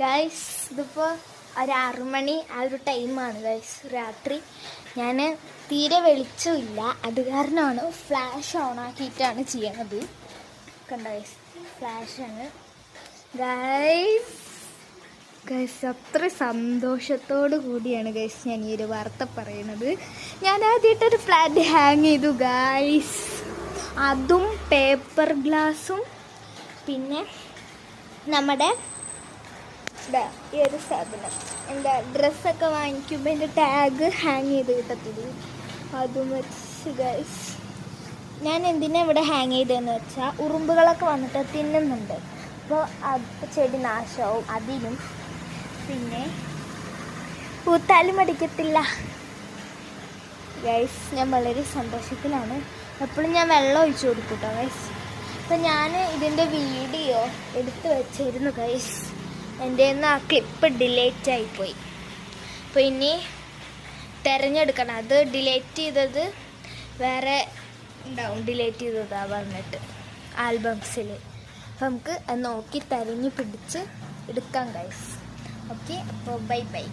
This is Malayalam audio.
ഗൈസ് ഇതിപ്പോൾ ഒരു 6 മണി ആ ഒരു ടൈമാണ് ഗൈസ്. രാത്രി ഞാൻ തീരെ വെളിച്ചമില്ല, അത് കാരണമാണ് ഫ്ലാഷ് ഓണാക്കിയിട്ടാണ് ചെയ്യണത്. കണ്ട ഗൈസ്, ഫ്ലാഷാണ് ഗൈസ്. ഗൈസ് അത്ര സന്തോഷത്തോടു കൂടിയാണ് ഗൈസ് ഞാൻ ഈ ഒരു വാർത്ത പറയുന്നത്. ഞാൻ ആദ്യമായിട്ടൊരു ഫ്ലാറ്റ് ഹാങ് ചെയ്തു ഗൈസ്, അതും പേപ്പർ ഗ്ലാസും പിന്നെ നമ്മുടെ ഈ ഒരു സാധനം എൻ്റെ ഡ്രസ്സൊക്കെ വാങ്ങിക്കുമ്പോൾ എൻ്റെ ടാഗ് ഹാങ് ചെയ്ത് കിട്ടത്തില്ല, അതും വെച്ച് ഗൈസ്. ഞാൻ എന്തിനാ ഇവിടെ ഹാങ് ചെയ്തതെന്ന് വെച്ചാൽ ഉറുമ്പുകളൊക്കെ വന്നിട്ട് തിന്നുന്നുണ്ട്, അപ്പോൾ അത് ചെടി നാശമാവും അതിനും, പിന്നെ പൂത്താലും അടിക്കത്തില്ല ഗൈസ്. ഞാൻ വളരെ സന്തോഷത്തിലാണ്, എപ്പോഴും ഞാൻ വെള്ളം ഒഴിച്ചു കൊടുക്കും കേട്ടോ ഗൈസ്. അപ്പം ഞാൻ ഇതിൻ്റെ വീഡിയോ എടുത്ത് വെച്ചിരുന്നു ഗൈസ്, എൻ്റെ ആ ക്ലിപ്പ് ഡിലീറ്റ് ആയിപ്പോയി. അപ്പോൾ ഇനി തിരഞ്ഞെടുക്കണം, അത് ഡിലീറ്റ് ചെയ്തത് വേറെ ഉണ്ടാവും, ഡിലീറ്റ് ചെയ്തതാ പറഞ്ഞിട്ട് ആൽബംസിൽ. അപ്പം നമുക്ക് അത് നോക്കി തിരഞ്ഞ് പിടിച്ച് എടുക്കാം ഗൈസ്. ഓക്കെ, അപ്പോൾ ബൈ ബൈ.